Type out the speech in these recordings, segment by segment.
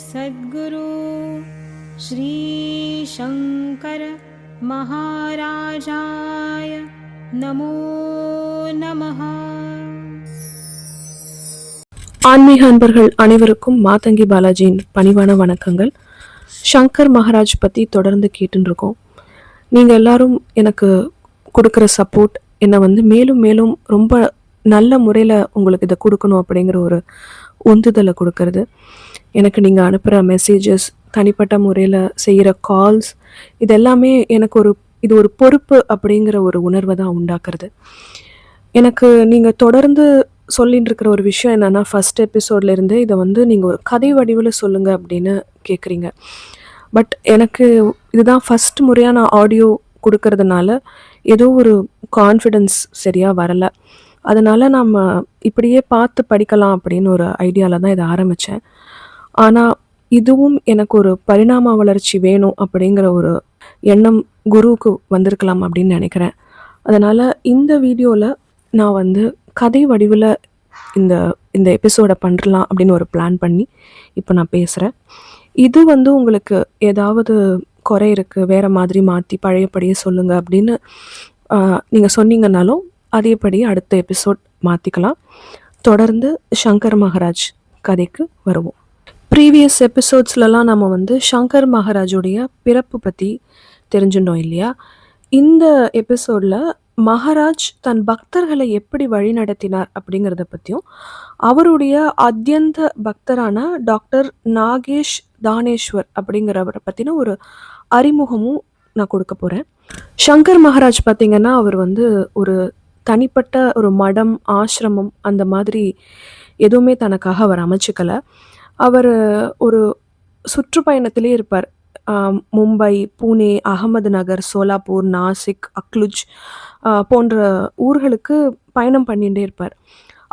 सद्गुरु श्री शंकर महाराजाय नमो नमः. ஆன்மீக அன்பர்கள் அனைவருக்கும் மாதங்கி பாலாஜியின் பணிவான வணக்கங்கள். சங்கர் மகாராஜ் பற்றி தொடர்ந்து கேட்டுன்னு இருக்கோம். நீங்கள் எல்லாரும் எனக்கு கொடுக்குற சப்போர்ட் என்னை மேலும் மேலும் ரொம்ப நல்ல முறையில் உங்களுக்கு இதை கொடுக்கணும் அப்படிங்கிற ஒரு உந்துதலை கொடுக்கறது. எனக்கு நீங்கள் அனுப்புகிற மெசேஜஸ், தனிப்பட்ட முறையில் செய்கிற கால்ஸ், இது எல்லாமே எனக்கு இது ஒரு பொறுப்பு அப்படிங்கிற ஒரு உணர்வை தான் உண்டாக்குறது. எனக்கு நீங்கள் தொடர்ந்து சொல்லிட்டு இருக்கிற ஒரு விஷயம் என்னென்னா, ஃபஸ்ட் எபிசோட்லேருந்து இதை நீங்கள் ஒரு கதை வடிவில் சொல்லுங்கள் அப்படின்னு கேட்குறீங்க. பட் எனக்கு இதுதான் ஃபஸ்ட் முறையாக நான் ஆடியோ கொடுக்கறதுனால ஏதோ ஒரு கான்ஃபிடென்ஸ் சரியாக வரலை. அதனால் நம்ம இப்படியே பார்த்து படிக்கலாம் அப்படின்னு ஒரு ஐடியாவில் தான் இதை ஆரம்பித்தேன். ஆனால் இதுவும் எனக்கு ஒரு பரிணாம வளர்ச்சி வேணும் அப்படிங்கிற ஒரு எண்ணம் குருவுக்கு வந்திருக்கலாம் அப்படின்னு நினைக்கிறேன். அதனால் இந்த வீடியோவில் நான் கதை வடிவில் இந்த இந்த எபிசோடை பண்ணுறலாம் அப்படின்னு ஒரு பிளான் பண்ணி இப்போ நான் பேசுகிறேன். இது உங்களுக்கு ஏதாவது குறை இருக்குது, வேறு மாதிரி மாற்றி பழையபடியே சொல்லுங்கள் அப்படின்னு நீங்கள் சொன்னீங்கன்னாலும் அதேபடி அடுத்த எபிசோட் மாற்றிக்கலாம். தொடர்ந்து சங்கர் மகாராஜ் கதைக்கு வருவோம். ப்ரீவியஸ் எபிசோட்ஸ்லலாம் நம்ம சங்கர் மகாராஜுடைய பிறப்பு பற்றி தெரிஞ்சுட்டோம் இல்லையா? இந்த எபிசோடில் மகாராஜ் தன் பக்தர்களை எப்படி வழி நடத்தினார் அப்படிங்கிறத பற்றியும், அவருடைய அத்தியந்த பக்தரான டாக்டர் நாகேஷ் தானேஸ்வர் அப்படிங்கிறவரை பற்றின ஒரு அறிமுகமும் நான் கொடுக்க போகிறேன். சங்கர் மகாராஜ் பார்த்திங்கன்னா, அவர் ஒரு தனிப்பட்ட ஒரு மடம், ஆசிரமம் அந்த மாதிரி எதுவுமே தனக்காக அவர் அமைச்சிக்கலை. அவர் ஒரு சுற்றுப்பயணத்திலே இருப்பார். மும்பை, புனே, அகமது நகர், சோலாப்பூர், நாசிக், அக்லுஜ் போன்ற ஊர்களுக்கு பயணம் பண்ணிகிட்டே இருப்பார்.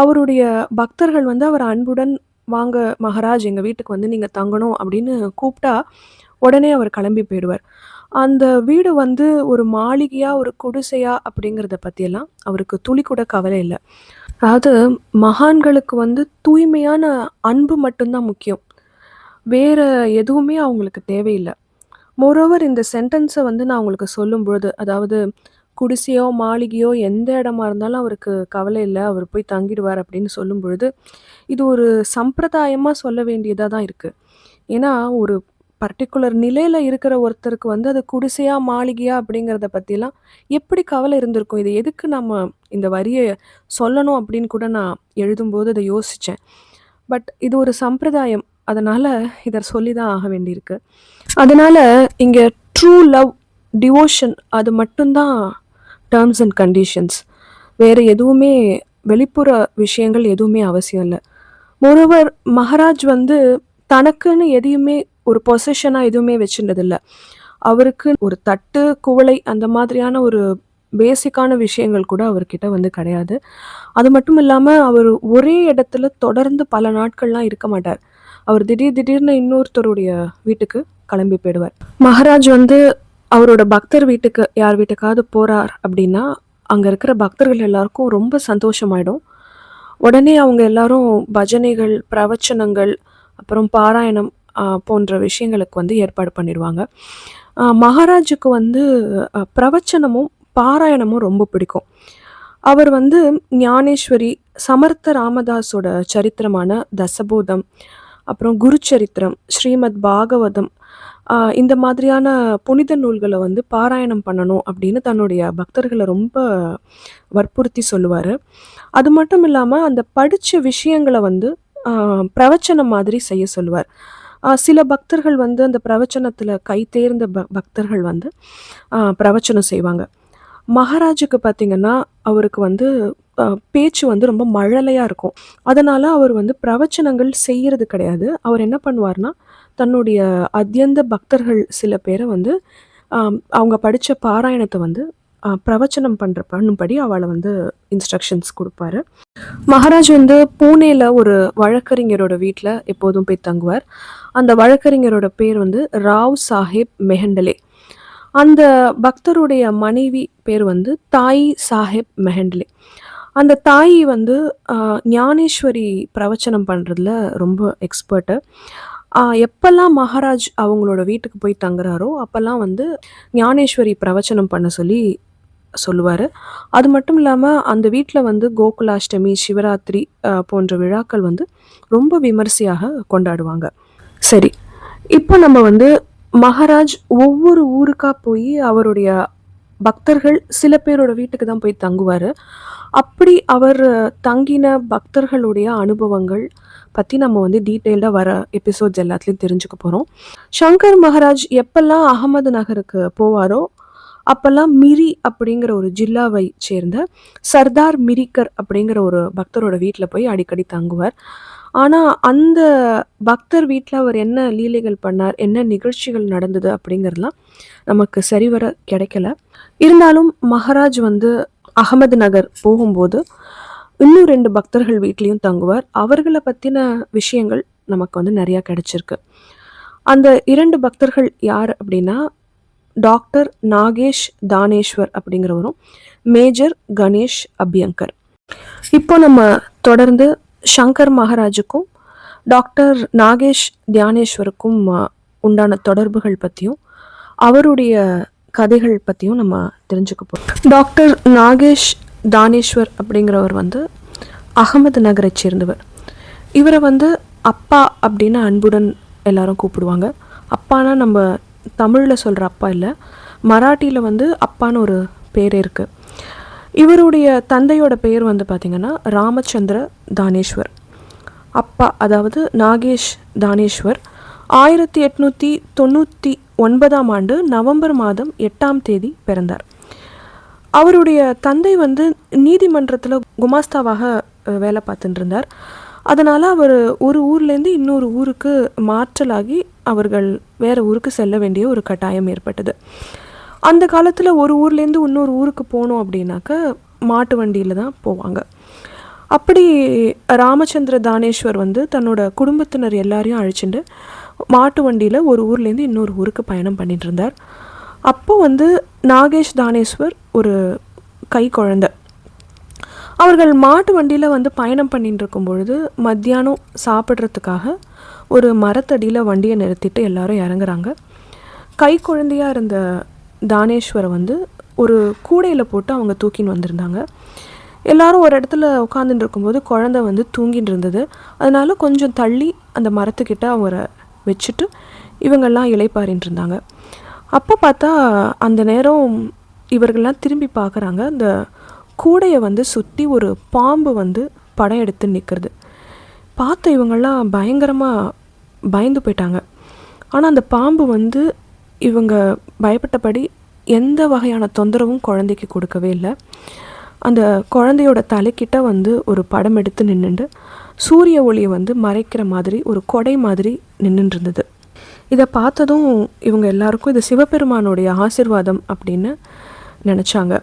அவருடைய பக்தர்கள் அவர் அன்புடன் வாங்க மகாராஜ், எங்கள் வீட்டுக்கு நீங்கள் தங்கணும் அப்படின்னு கூப்பிட்டா உடனே அவர் கிளம்பி போயிடுவார். அந்த வீடு ஒரு மாளிகையா, ஒரு குடிசையா அப்படிங்கிறத பற்றியெல்லாம் அவருக்கு துளி கூட கவலை இல்லை. அதாவது மகான்களுக்கு தூய்மையான அன்பு மட்டும்தான் முக்கியம், வேறு எதுவுமே அவங்களுக்கு தேவையில்லை. மோரோவர் இந்த சென்டென்ஸை நான் உங்களுக்கு சொல்லும்பொழுது, அதாவது குடிசையோ மாளிகையோ எந்த இடமா இருந்தாலும் அவருக்கு கவலை இல்லை, அவர் போய் தங்கிடுவார் அப்படின்னு சொல்லும் பொழுது இது ஒரு சம்பிரதாயமாக சொல்ல வேண்டியதாக தான் இருக்குது. ஏன்னா ஒரு பர்டிகுலர் நிலையில் இருக்கிற ஒருத்தருக்கு அது குடிசையா மாளிகையா அப்படிங்கிறத பற்றிலாம் எப்படி கவலை இருந்திருக்கும்? இது எதுக்கு நம்ம இந்த வரியை சொல்லணும் அப்படின்னு கூட நான் எழுதும்போது அதை யோசித்தேன். பட் இது ஒரு சம்பிரதாயம், அதனால் இதை சொல்லி தான் ஆக வேண்டியிருக்கு. அதனால் இங்கே ட்ரூ லவ், டிவோஷன் அது மட்டும்தான் டேர்ம்ஸ் அண்ட் கண்டிஷன்ஸ், வேறு எதுவுமே வெளிப்புற விஷயங்கள் எதுவுமே அவசியம் இல்லை. மோரோவர் மகாராஜ் தனக்குன்னு எதையுமே ஒரு பொசிஷனாக எதுவுமே வச்சுருந்ததில்லை. அவருக்கு ஒரு தட்டு, குவளை அந்த மாதிரியான ஒரு பேசிக்கான விஷயங்கள் கூட அவர்கிட்ட கிடையாது. அது மட்டும் இல்லாமல் அவர் ஒரே இடத்துல தொடர்ந்து பல நாட்கள்லாம் இருக்க மாட்டார். அவர் திடீர்னு இன்னொருத்தருடைய வீட்டுக்கு கிளம்பி போயிடுவார். மகாராஜ் அவரோட பக்தர் வீட்டுக்கு, யார் வீட்டுக்காவது போகிறார் அப்படின்னா அங்கே இருக்கிற பக்தர்கள் எல்லாருக்கும் ரொம்ப சந்தோஷமாயிடும். உடனே அவங்க எல்லாரும் பஜனைகள், பிரவச்சனங்கள், அப்புறம் பாராயணம் போன்ற விஷயங்களுக்கு ஏற்பாடு பண்ணிடுவாங்க. மகாராஜுக்கு பிரவச்சனமும் பாராயணமும் ரொம்ப பிடிக்கும். அவர் ஞானேஸ்வரி, சமர்த்த ராமதாஸோட சரித்திரமான தசபோதம், அப்புறம் குருச்சரித்திரம், ஸ்ரீமத் பாகவதம் இந்த மாதிரியான புனித நூல்களை பாராயணம் பண்ணணும் அப்படின்னு தன்னுடைய பக்தர்களை ரொம்ப வற்புறுத்தி சொல்லுவார். அது மட்டும் இல்லாமல் அந்த படித்த விஷயங்களை பிரவச்சனம் மாதிரி செய்ய சொல்லுவார். சில பக்தர்கள் அந்த பிரவச்சனத்தில் கை தேர்ந்த பக்தர்கள் பிரவச்சனம் செய்வாங்க. மகாராஜுக்கு பார்த்திங்கன்னா அவருக்கு பேச்சு ரொம்ப மழலையாக இருக்கும். அதனால் அவர் பிரவச்சனங்கள் செய்கிறது கிடையாது. அவர் என்ன பண்ணுவார்னா, தன்னுடைய அத்தியந்த பக்தர்கள் சில பேரை அவங்க படித்த பாராயணத்தை பிரவச்சனம் பண்ணும்படி அவளை இன்ஸ்ட்ரக்ஷன்ஸ் கொடுப்பாரு. மகாராஜ் பூனேல ஒரு வழக்கறிஞரோட வீட்டில் எப்போதும் போய் தங்குவார். அந்த வழக்கறிஞரோட பேர் ராவ் சாஹேப் மெஹண்டலே. அந்த பக்தருடைய மனைவி பேர் தாய் சாஹேப் மெஹண்டலே. அந்த தாய் ஞானேஸ்வரி பிரவச்சனம் பண்ணுறதுல ரொம்ப எக்ஸ்பர்ட்டு. எப்பெல்லாம் மகாராஜ் அவங்களோட வீட்டுக்கு போய் தங்குறாரோ அப்போல்லாம் வந்து ஞானேஸ்வரி பிரவச்சனம் பண்ண சொல்லி சொல்லுவார். அது மட்டும் இல்லாமல் அந்த வீட்டில் வந்து கோகுலாஷ்டமி, சிவராத்திரி போன்ற விழாக்கள் வந்து ரொம்ப விமர்சையாக கொண்டாடுவாங்க. சரி, இப்போ நம்ம வந்து மகாராஜ் ஒவ்வொரு ஊருக்கா போய் அவருடைய பக்தர்கள் சில பேரோட வீட்டுக்கு தான் போய் தங்குவார். அப்படி அவர் தங்கின பக்தர்களுடைய அனுபவங்கள் பற்றி நம்ம வந்து டீட்டெயில்டாக வர எபிசோட்ஸ் எல்லாத்துலேயும் தெரிஞ்சுக்க போகிறோம். சங்கர் மகாராஜ் எப்பெல்லாம் அகமது நகருக்கு போவாரோ அப்பெல்லாம் மிரி அப்படிங்கிற ஒரு ஜில்லாவை சேர்ந்த சர்தார் மிரிக்கர் அப்படிங்கிற ஒரு பக்தரோட வீட்டில் போய் அடிக்கடி தங்குவார். ஆனால் அந்த பக்தர் வீட்டில் அவர் என்ன லீலைகள் பண்ணார், என்ன நிகழ்ச்சிகள் நடந்தது அப்படிங்கிறதுலாம் நமக்கு சரிவர கிடைக்கல. இருந்தாலும் மகாராஜ் வந்து அகமது நகர் போகும்போது இன்னும் 2 பக்தர்கள் வீட்லேயும் தங்குவார். அவர்களை பற்றின விஷயங்கள் நமக்கு வந்து நிறையா கிடைச்சிருக்கு. அந்த 2 பக்தர்கள் யார் அப்படின்னா டாக்டர் நாகேஷ் தானேஸ்வர் அப்படிங்கிறவரும் மேஜர் கணேஷ் அபியங்கர். இப்போ நம்ம தொடர்ந்து சங்கர் மகாராஜுக்கும் டாக்டர் நாகேஷ் தியானேஸ்வருக்கும் உண்டான தொடர்புகள் பற்றியும் அவருடைய கதைகள் பற்றியும் நம்ம தெரிஞ்சுக்க போகிறோம். டாக்டர் நாகேஷ் தானேஸ்வர் அப்படிங்கிறவர் வந்து அகமது நகரை சேர்ந்தவர். இவரை வந்து அப்பா அப்படின்னு அன்புடன் எல்லாரும் கூப்பிடுவாங்க. அப்பானா நம்ம தமிழில் சொல்கிற அப்பா இல்லை, மராட்டியில் வந்து அப்பான்னு ஒரு பேர் இருக்குது. இவருடைய தந்தையோட பெயர் வந்து பார்த்திங்கன்னா ராமச்சந்திர தானேஸ்வர். அப்பா அதாவது நாகேஷ் தானேஸ்வர் 1899ஆம் ஆண்டு நவம்பர் மாதம் 8ஆம் தேதி பிறந்தார். அவருடைய தந்தை வந்து நீதிமன்றத்தில் குமாஸ்தாவாக வேலை பார்த்துட்டு இருந்தார். அதனால் அவர் ஒரு ஊர்லேருந்து இன்னொரு ஊருக்கு மாற்றலாகி அவர்கள் வேறு ஊருக்கு செல்ல வேண்டிய ஒரு கட்டாயம் ஏற்பட்டது. அந்த காலத்தில் ஒரு ஊர்லேருந்து இன்னொரு ஊருக்கு போனோம் அப்படின்னாக்க மாட்டு வண்டியில் தான் போவாங்க. அப்படி ராமச்சந்திர தானேஸ்வர் வந்து தன்னோட குடும்பத்தினர் எல்லாரையும் அழைச்சிட்டு மாட்டு வண்டியில் ஒரு ஊர்லேருந்து இன்னொரு ஊருக்கு பயணம் பண்ணிட்டு இருந்தார். அப்போ வந்து நாகேஷ் தானேஸ்வர் ஒரு கை குழந்தை. அவர்கள் மாட்டு வண்டியில் வந்து பயணம் பண்ணிட்டு இருக்கும் பொழுது மத்தியானம் சாப்பிட்றதுக்காக ஒரு மரத்தடியில் வண்டியை நிறுத்திட்டு எல்லாரும் இறங்குறாங்க. கை குழந்தையாக இருந்த தானேஸ்வரை வந்து ஒரு கூடையில் போட்டு அவங்க தூக்கின்னு வந்திருந்தாங்க. எல்லாரும் ஒரு இடத்துல உட்காந்துட்டு இருக்கும்போது குழந்தை வந்து தூங்கிட்டு இருந்தது. அதனால கொஞ்சம் தள்ளி அந்த மரத்துக்கிட்ட அவரை வச்சுட்டு இவங்கெல்லாம் இளைப்பாறின்னு இருந்தாங்க. அப்போ பார்த்தா அந்த நேரம் இவர்கள்லாம் திரும்பி பார்க்குறாங்க. அந்த கூடையை வந்து சுற்றி ஒரு பாம்பு வந்து படம் எடுத்து நிற்கிறது. பார்த்த இவங்கெல்லாம் பயங்கரமாக பயந்து போயிட்டாங்க. ஆனால் அந்த பாம்பு வந்து இவங்க பயப்பட்டபடி எந்த வகையான தொந்தரவும் குழந்தைக்கு கொடுக்கவே இல்லை. அந்த குழந்தையோட தலைக்கிட்ட வந்து ஒரு படம் எடுத்து நின்றுண்டு சூரிய ஒளியை வந்து மறைக்கிற மாதிரி ஒரு கொடை மாதிரி நின்றுட்டு இருந்தது. இதை பார்த்ததும் இவங்க எல்லாருக்கும் இது சிவபெருமானுடைய ஆசீர்வாதம் அப்படின்னு நினச்சாங்க.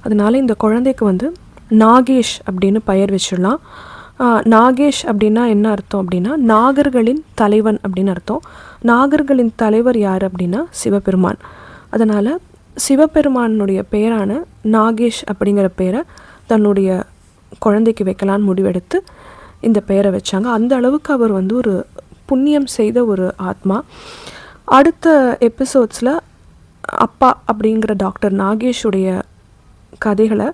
அதனால இந்த குழந்தைக்கு வந்து நாகேஷ் அப்படின்னு பெயர் வச்சிடலாம். நாகேஷ் அப்படின்னா என்ன அர்த்தம் அப்படின்னா நாகர்களின் தலைவன் அப்படின்னு அர்த்தம். நாகர்களின் தலைவர் யார் அப்படின்னா சிவபெருமான். அதனால் சிவபெருமானுடைய பெயரான நாகேஷ் அப்படிங்கிற பெயரை தன்னுடைய குழந்தைக்கு வைக்கலான்னு முடிவெடுத்து இந்த பெயரை வச்சாங்க. அந்த அளவுக்கு அவர் வந்து ஒரு புண்ணியம் செய்த ஒரு ஆத்மா. அடுத்த எபிசோட்ஸில் அப்பா அப்படிங்கிற டாக்டர் நாகேஷுடைய கதைகளை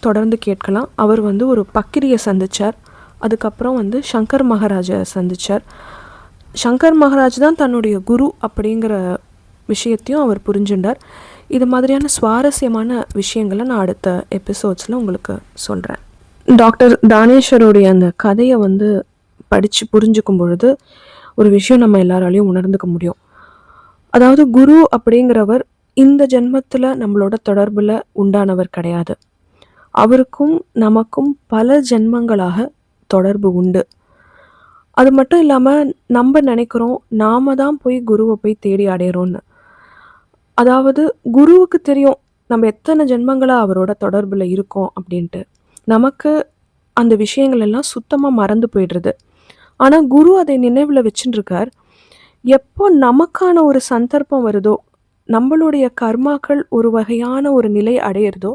தொடர்ந்து கேட்கலாம். அவர் வந்து ஒரு பக்கிரியை சந்தித்தார். அதுக்கப்புறம் வந்து சங்கர் மகாராஜை சந்தித்தார். சங்கர் மகாராஜ் தான் தன்னுடைய குரு அப்படிங்கிற விஷயத்தையும் அவர் புரிஞ்சுட்டார். இது மாதிரியான சுவாரஸ்யமான விஷயங்களை நான் அடுத்த எபிசோட்ஸில் உங்களுக்கு சொல்கிறேன். டாக்டர் தானேஸ்வருடைய அந்த கதையை வந்து படித்து புரிஞ்சுக்கும் பொழுது ஒரு விஷயம் நம்ம எல்லாராலையும் உணர்ந்துக்க முடியும். அதாவது குரு அப்படிங்கிறவர் இந்த ஜென்மத்தில் நம்மளோட தொடர்பில் உண்டானவர் கிடையாது. அவருக்கும் நமக்கும் பல ஜென்மங்களாக தொடர்பு உண்டு. அது மட்டும் இல்லாமல் நம்ம நினைக்கிறோம் நாம தான் போய் குருவை போய் தேடி அடையிறோன்னு. அதாவது குருவுக்கு தெரியும் நம்ம எத்தனை ஜென்மங்களாக அவரோட தொடர்பில் இருக்கோம் அப்படின்ட்டு. நமக்கு அந்த விஷயங்கள் எல்லாம் சுத்தமாக மறந்து போயிடுறது. ஆனால் குரு அதை நினைவில் வச்சுட்டு இருக்கார். எப்போ நமக்கான ஒரு சந்தர்ப்பம் வருதோ, நம்மளுடைய கர்மாக்கள் ஒரு வகையான ஒரு நிலை அடையிறதோ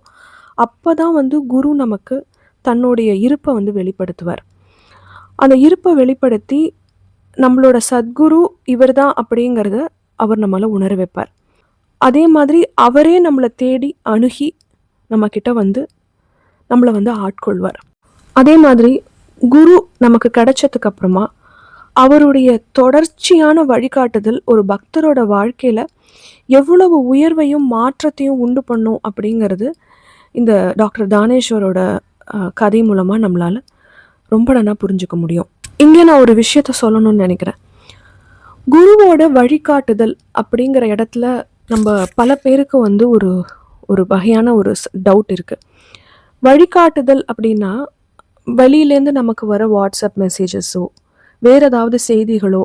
அப்போ தான் வந்து குரு நமக்கு தன்னுடைய இருப்பை வந்து வெளிப்படுத்துவார். அந்த இருப்பை வெளிப்படுத்தி நம்மளோட சத்குரு இவர் தான் அப்படிங்கிறத அவர் நம்மளை உணர வைப்பார். அதே மாதிரி அவரே நம்மளை தேடி அணுகி நம்மக்கிட்ட வந்து நம்மளை வந்து ஆட்கொள்வார். அதே மாதிரி குரு நமக்கு கிடைச்சதுக்கு அப்புறமா அவருடைய தொடர்ச்சியான வழிகாட்டுதல் ஒரு பக்தரோட வாழ்க்கையில் எவ்வளவு உயர்வையும் மாற்றத்தையும் உண்டு பண்ணும் அப்படிங்கிறது இந்த டாக்டர் தானேஸ்வரோட கதை மூலமாக நம்மளால் ரொம்ப நல்லா புரிஞ்சுக்க முடியும். இங்கே நான் ஒரு விஷயத்த சொல்லணும்னு நினைக்கிறேன். குருவோட வழிகாட்டுதல் அப்படிங்கிற இடத்துல நம்ம பல பேருக்கு வந்து ஒரு ஒரு வகையான ஒரு டவுட் இருக்குது. வழிகாட்டுதல் அப்படின்னா வெளியிலேருந்து நமக்கு வர வாட்ஸ்அப் மெசேஜஸோ வேறு ஏதாவது செய்திகளோ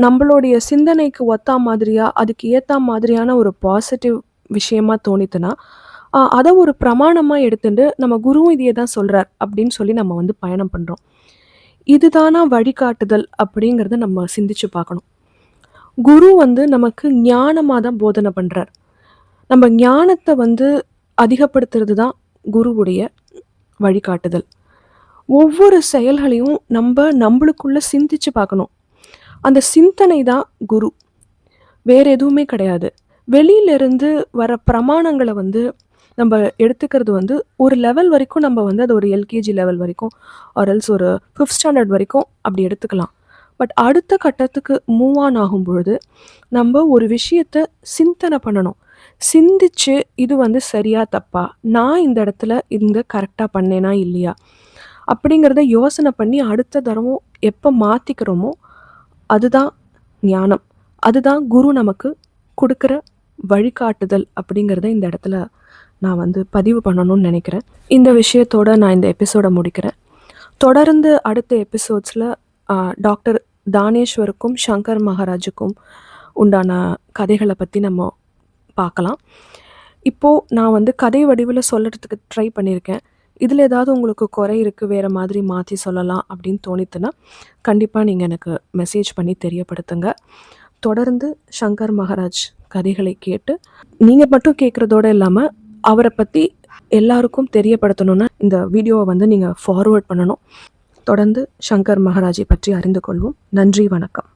நம்மளுடைய சிந்தனைக்கு ஒத்தா மாதிரியா அதுக்கு ஏற்ற மாதிரியான ஒரு பாசிட்டிவ் விஷயமா தோணித்துன்னா அதை ஒரு பிரமாணமாக எடுத்துட்டு நம்ம குருவும் இதையே தான் சொல்கிறார் அப்படின்னு சொல்லி நம்ம வந்து பயணம் பண்ணுறோம். இதுதானா வழிகாட்டுதல் அப்படிங்கிறத நம்ம சிந்திச்சு பார்க்கணும். குரு வந்து நமக்கு ஞானமாக தான் போதனை பண்ணுறார். நம்ம ஞானத்தை வந்து அதிகப்படுத்துறது தான் குருவுடைய வழிகாட்டுதல். ஒவ்வொரு செயல்களையும் நம்மளுக்குள்ள சிந்திச்சு பார்க்கணும். அந்த சிந்தனை தான் குரு, வேற எதுவுமே கிடையாது. வெளியிலிருந்து வர பிரமாணங்களை வந்து நம்ம எடுத்துக்கிறது வந்து ஒரு லெவல் வரைக்கும் நம்ம வந்து அது ஒரு எல்கேஜி லெவல் வரைக்கும் ஆர்எல்ஸ் ஒரு 5th ஸ்டாண்டர்ட் வரைக்கும் அப்படி எடுத்துக்கலாம். பட் அடுத்த கட்டத்துக்கு மூவ் ஆன் ஆகும் பொழுது நம்ம ஒரு விஷயத்தை சிந்தனை பண்ணணும். சிந்திச்சு இது வந்து சரியா தப்பா, நான் இந்த இடத்துல கரெக்டாக பண்ணேனா இல்லையா அப்படிங்கிறத யோசனை பண்ணி அடுத்த தரமும் எப்போ மாற்றிக்கிறோமோ அதுதான் ஞானம். அதுதான் குரு நமக்கு கொடுக்குற வழிகாட்டுதல் அப்படிங்கிறத இந்த இடத்துல நான் வந்து பதிவு பண்ணணும்னு நினைக்கிறேன். இந்த விஷயத்தோட நான் இந்த எபிசோடை முடிக்கிறேன். தொடர்ந்து அடுத்த எபிசோட்ஸில் டாக்டர் தானேஸ்வருக்கும் சங்கர் மகாராஜுக்கும் உண்டான கதைகளை பற்றி நம்ம பார்க்கலாம். இப்போது நான் வந்து கதை வடிவில் சொல்கிறதுக்கு ட்ரை பண்ணியிருக்கேன். இதில் ஏதாவது உங்களுக்கு குறை இருக்குது, வேறு மாதிரி மாற்றி சொல்லலாம் அப்படின்னு தோணித்துன்னா கண்டிப்பாக நீங்கள் எனக்கு மெசேஜ் பண்ணி தெரியப்படுத்துங்க. தொடர்ந்து சங்கர் மகாராஜ் கதைகளை கேட்டு நீங்கள் மட்டும் கேட்குறதோடு இல்லாமல் அவரை பற்றி எல்லாருக்கும் தெரியப்படுத்தணுன்னா இந்த வீடியோவை வந்து நீங்கள் ஃபார்வர்ட் பண்ணணும். தொடர்ந்து சங்கர் மகாராஜை பற்றி அறிந்து கொள்வோம். நன்றி, வணக்கம்.